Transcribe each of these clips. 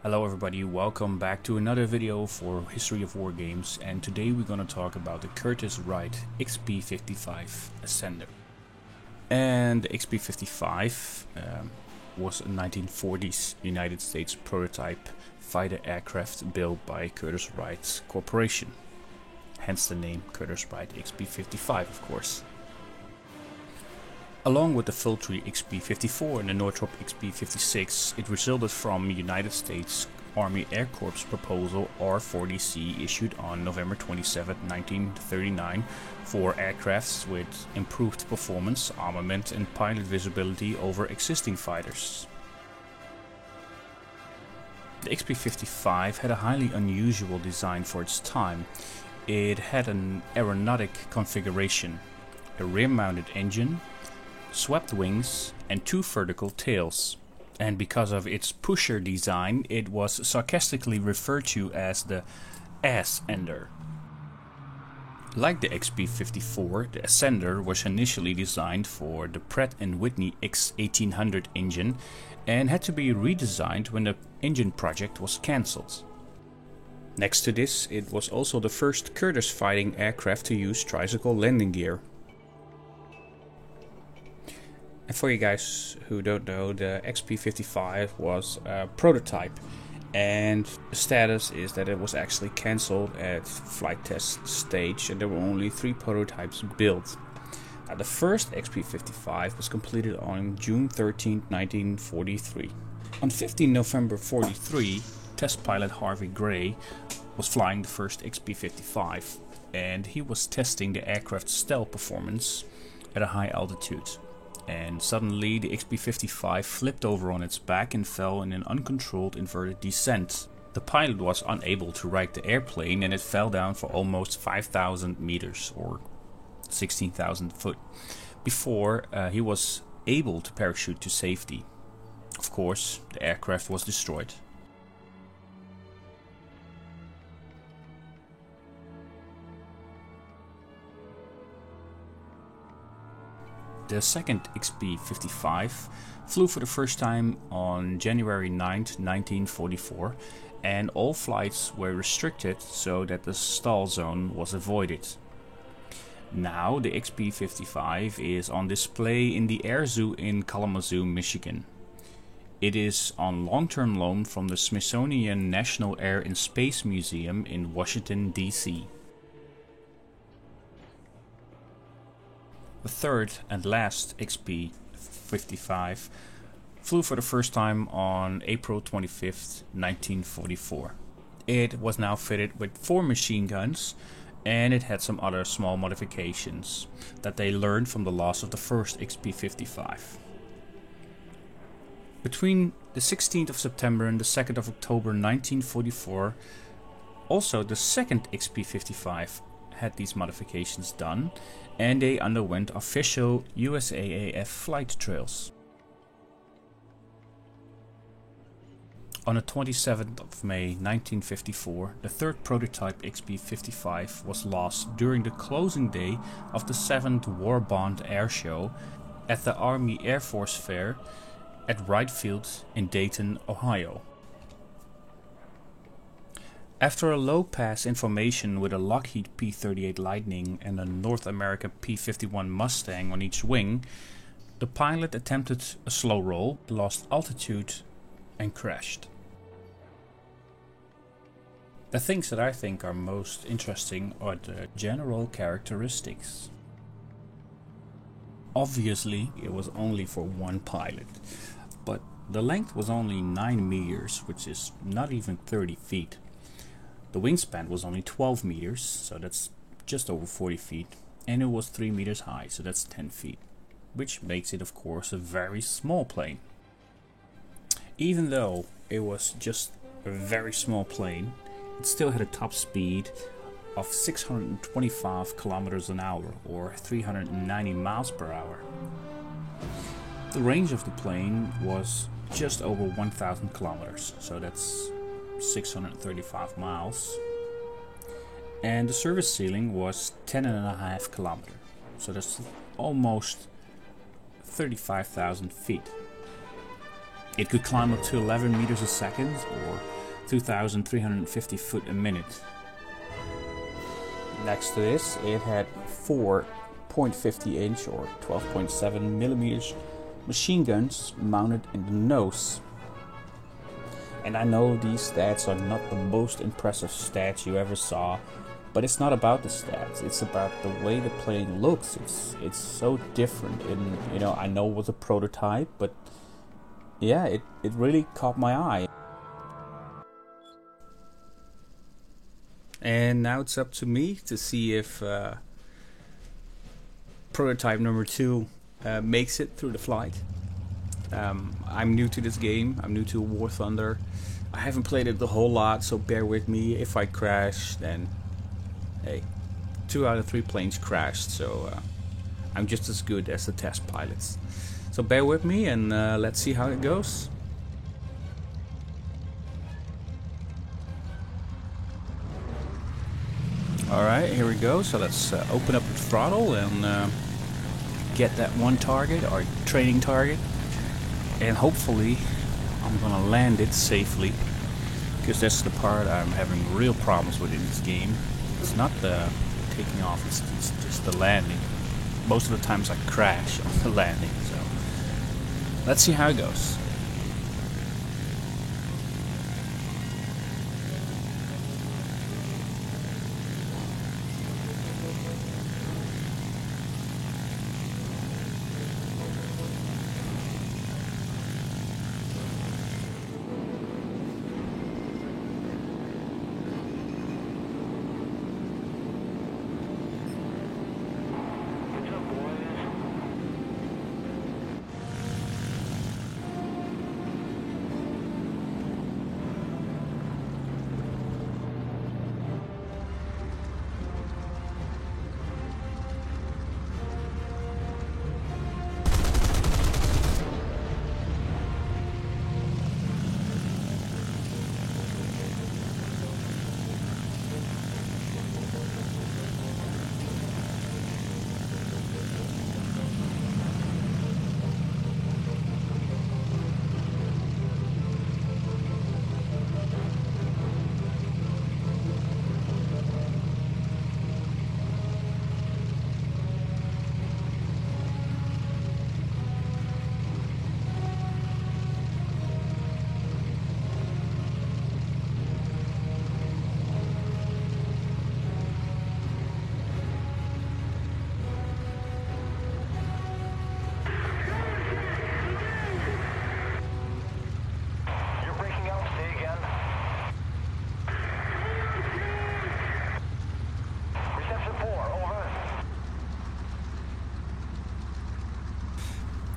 Hello everybody, welcome back to another video for History of War Games, and today we're going to talk about the Curtiss-Wright XP-55 Ascender. And the XP-55 was a 1940s United States prototype fighter aircraft built by Curtiss-Wright Corporation. Hence the name Curtiss-Wright XP-55, of course. Along with the Filtree XP-54 and the Northrop XP-56, it resulted from United States Army Air Corps proposal R-40C issued on November 27, 1939 for aircrafts with improved performance, armament and pilot visibility over existing fighters. The XP-55 had a highly unusual design for its time. It had an aeronautic configuration, a rear-mounted engine, swept wings and two vertical tails, and because of its pusher design it was sarcastically referred to as the ass-ender. Like the XP-54, the Ascender was initially designed for the Pratt & Whitney X1800 engine and had to be redesigned when the engine project was cancelled. Next to this, it was also the first Curtiss fighting aircraft to use tricycle landing gear. And for you guys who don't know, the XP-55 was a prototype, and the status is that it was actually cancelled at flight test stage and there were only 3 prototypes built. The first XP-55 was completed on June 13, 1943. On 15 November 43, test pilot Harvey Gray was flying the first XP-55 and he was testing the aircraft's stealth performance at a high altitude. And suddenly the XP-55 flipped over on its back and fell in an uncontrolled inverted descent. The pilot was unable to right the airplane and it fell down for almost 5,000 meters or 16,000 foot before he was able to parachute to safety. Of course, the aircraft was destroyed. The second XP-55 flew for the first time on January 9, 1944, and all flights were restricted so that the stall zone was avoided. Now the XP-55 is on display in the Air Zoo in Kalamazoo, Michigan. It is on long-term loan from the Smithsonian National Air and Space Museum in Washington, D.C. The third and last XP-55 flew for the first time on April 25th, 1944. It was now fitted with 4 machine guns and it had some other small modifications that they learned from the loss of the first XP-55. Between the 16th of September and the 2nd of October 1944, also the second XP-55 had these modifications done and they underwent official USAAF flight trials. On the 27th of May 1954, the third prototype XP-55 was lost during the closing day of the 7th War Bond Air Show at the Army Air Force Fair at Wright Field in Dayton, Ohio. After a low-pass information with a Lockheed P-38 Lightning and a North American P-51 Mustang on each wing, the pilot attempted a slow roll, lost altitude and crashed. The things that I think are most interesting are the general characteristics. Obviously, it was only for one pilot, but the length was only 9 meters, which is not even 30 feet. The wingspan was only 12 meters, so that's just over 40 feet, and it was 3 meters high, so that's 10 feet, which makes it of course a very small plane. Even though it was just a very small plane, it still had a top speed of 625 kilometers an hour or 390 miles per hour. The range of the plane was just over 1,000 kilometers, so that's 635 miles, and the service ceiling was 10.5 kilometers, so that's almost 35,000 feet. It could climb up to 11 meters a second or 2,350 foot a minute. Next to this, it had 4.50 inch or 12.7 millimeters machine guns mounted in the nose. And I know these stats are not the most impressive stats you ever saw, but it's not about the stats. It's about the way the plane looks. It's so different. And you know, I know it was a prototype, but yeah, it really caught my eye. And now it's up to me to see if prototype number 2 makes it through the flight. I'm new to this game. I'm new to War Thunder. I haven't played it the whole lot, so bear with me. If I crash, then hey, 2 out of 3 planes crashed, so I'm just as good as the test pilots. So bear with me and let's see how it goes. Alright, here we go. So let's open up the throttle and get that one target, our training target. And hopefully I'm gonna land it safely, because that's the part I'm having real problems with in this game. It's not the taking off, it's just the landing. Most of the times I crash on the landing, so let's see how it goes.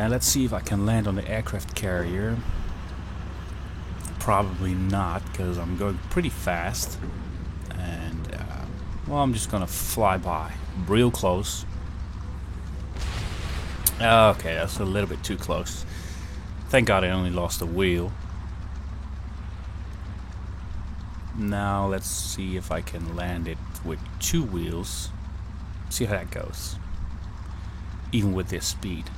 And let's see if I can land on the aircraft carrier. Probably not, because I'm going pretty fast. And, well, I'm just gonna fly by real close. Okay, that's a little bit too close. Thank God I only lost a wheel. Now let's see if I can land it with 2 wheels. See how that goes. Even with this speed.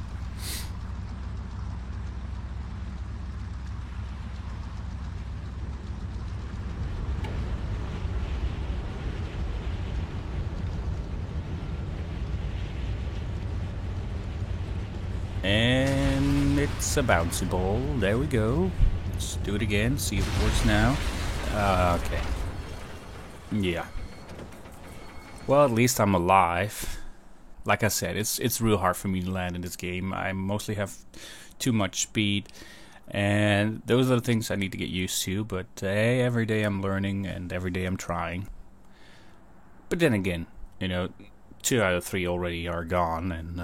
And it's a bouncy ball. There we go. Let's do it again. See if it works now. Okay. Yeah. Well, at least I'm alive. Like I said, it's real hard for me to land in this game. I mostly have too much speed, and those are the things I need to get used to. But hey, every day I'm learning, and every day I'm trying. But then again, you know, 2 out of 3 already are gone, and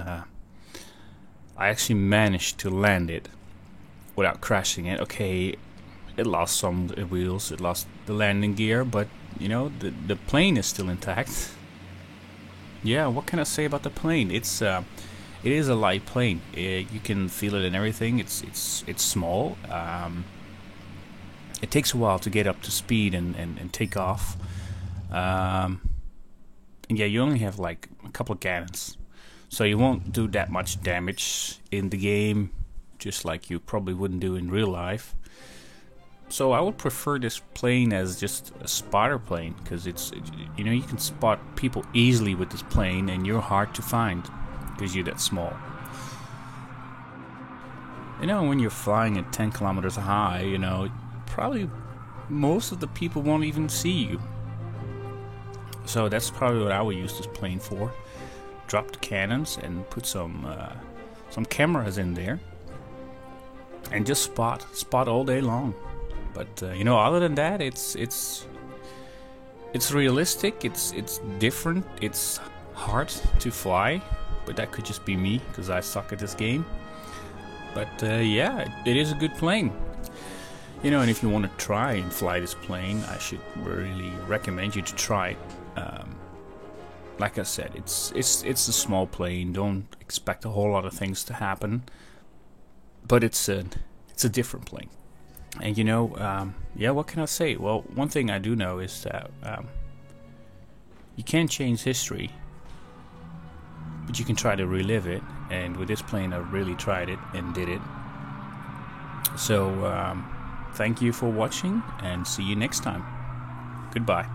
I actually managed to land it without crashing it. Okay, it lost some wheels, it lost the landing gear, but you know, the plane is still intact. Yeah, what can I say about the plane? It is a light plane. You can feel it and everything. It's small. It takes a while to get up to speed and take off. And yeah, you only have like a couple of cannons, so you won't do that much damage in the game, just like you probably wouldn't do in real life. So I would prefer this plane as just a spotter plane, because you know, you can spot people easily with this plane, and you're hard to find because you're that small. You know, when you're flying at 10 kilometers high, you know, probably most of the people won't even see you. So that's probably what I would use this plane for. Drop the cannons and put some cameras in there, and just spot all day long. But you know, other than that, it's realistic. It's different. It's hard to fly, but that could just be me because I suck at this game. But yeah, it is a good plane. You know, and if you want to try and fly this plane, I should really recommend you to try it. Like I said, it's a small plane. Don't expect a whole lot of things to happen, but it's a different plane. And you know, yeah, what can I say? Well, one thing I do know is that you can't change history, but you can try to relive it. And with this plane, I really tried it and did it. So thank you for watching, and see you next time. Goodbye.